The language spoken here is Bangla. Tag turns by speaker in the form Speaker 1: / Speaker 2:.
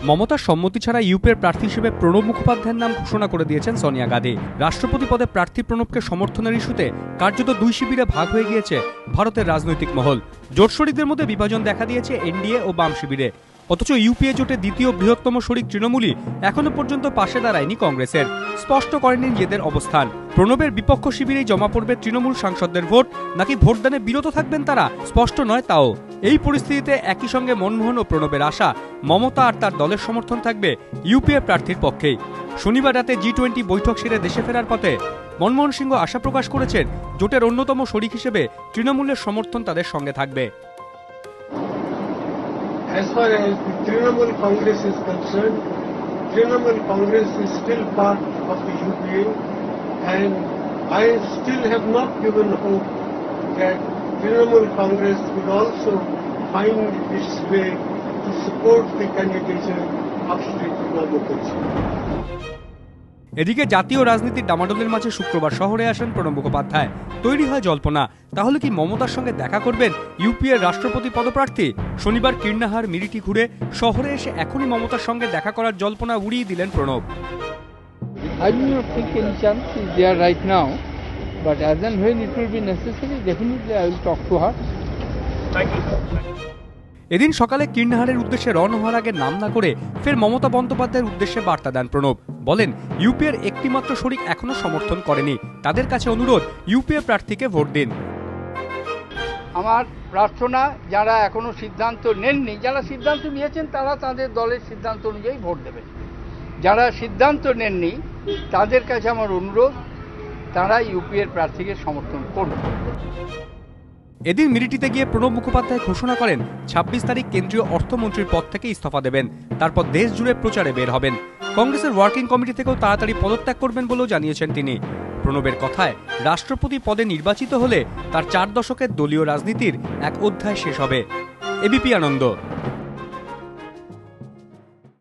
Speaker 1: মমতার সম্মতি ছাড়া ইউপির প্রার্থী হিসেবে প্রণব মুখোপাধ্যায়ের নাম ঘোষণা করে দিয়েছেন সোনিয়া গান্ধী। রাষ্ট্রপতি পদে প্রার্থী প্রণবকে সমর্থনের ইস্যুতে কার্যত দুই শিবিরে ভাগ হয়ে গিয়েছে ভারতের রাজনৈতিক মহল। জোট শরিকদের মধ্যে বিভাজন দেখা দিয়েছে এনডিএ ও বাম শিবিরে। অথচ ইউপিএ জোটে দ্বিতীয় বৃহত্তম শরিক তৃণমূলই এখনো পর্যন্ত পাশে দাঁড়ায়নি কংগ্রেসের। স্পষ্ট করেনি নিজেদের অবস্থান। প্রণবের বিপক্ষ শিবিরেই জমা পড়বে তৃণমূল সাংসদদের ভোট, নাকি ভোটদানে বিরত থাকবেন তারা, স্পষ্ট নয় তাও। এই পরিস্থিতিতে একই সঙ্গে মনমোহন ও প্রণবের আশা মমতা আর তার দলের সমর্থন থাকবে ইউপিএ প্রার্থীর পক্ষেই। শনিবার রাতে G20 বৈঠক সেরে দেশে ফেরার পথে মনমোহন সিংহ আশা প্রকাশ করেছেন জোটের অন্যতম শরিক হিসেবে তৃণমূলের সমর্থন তাদের সঙ্গে থাকবে।
Speaker 2: As far as the Trinamool Congress is concerned, Trinamool Congress is still part of the UPA, and I still have not given hope that Trinamool Congress would also find its way to support the candidature of Shri Pranab Mukherjee.
Speaker 1: এদিকে জাতীয় রাজনীতির ডামাডোলের মাঝে শুক্রবার শহরে আসেন প্রণব মুখোপাধ্যায়। তৈরি হয় জল্পনা, তাহলে কি মমতার সঙ্গে দেখা করবেন ইউপিএর রাষ্ট্রপতি পদপ্রার্থী? শনিবার কীর্ণাহার মিরিটি ঘুরে শহরে এসে এখনই মমতার সঙ্গে দেখা করার জল্পনা উড়িয়ে দিলেন Pranab.
Speaker 3: I do not think any chance is there right now, but as and when it will be necessary, definitely I will talk to her.
Speaker 2: Thank you.
Speaker 1: এদিন সকালে কীর্ণাহারের উদ্দেশ্যে রওনা হওয়ার আগে নাম না করে ফের মমতা বন্দ্যোপাধ্যায়ের উদ্দেশ্যে বার্তা দেন প্রণব। বলেন, ইউপিএর একটিমাত্র শরিক এখনো সমর্থন করেনি, তাদের কাছে অনুরোধ ইউপিএ প্রার্থীকে ভোট দিন।
Speaker 3: আমার প্রার্থনা, যারা এখনো সিদ্ধান্ত নেননি, যারা সিদ্ধান্ত নিয়েছেন তারা তাদের দলের সিদ্ধান্ত অনুযায়ী ভোট দেবেন। যারা সিদ্ধান্ত নেননি তাদের কাছে আমার অনুরোধ, তারা ইউপিএর প্রার্থীকে সমর্থন করবে।
Speaker 1: এদিন মিরিটিতে গিয়ে প্রণব মুখোপাধ্যায় ঘোষণা করেন 26 তারিখ কেন্দ্রীয় অর্থমন্ত্রীর পদ থেকে ইস্তফা দেবেন। তারপর দেশ জুড়ে প্রচারে বের হবেন। কংগ্রেসের ওয়ার্কিং কমিটি থেকেও তাড়াতাড়ি পদত্যাগ করবেন বলেও জানিয়েছেন তিনি। প্রণবের কথায়, রাষ্ট্রপতি পদে নির্বাচিত হলে তার 4 দশকের দলীয় রাজনীতির এক অধ্যায় শেষ হবে। এবিপি আনন্দ।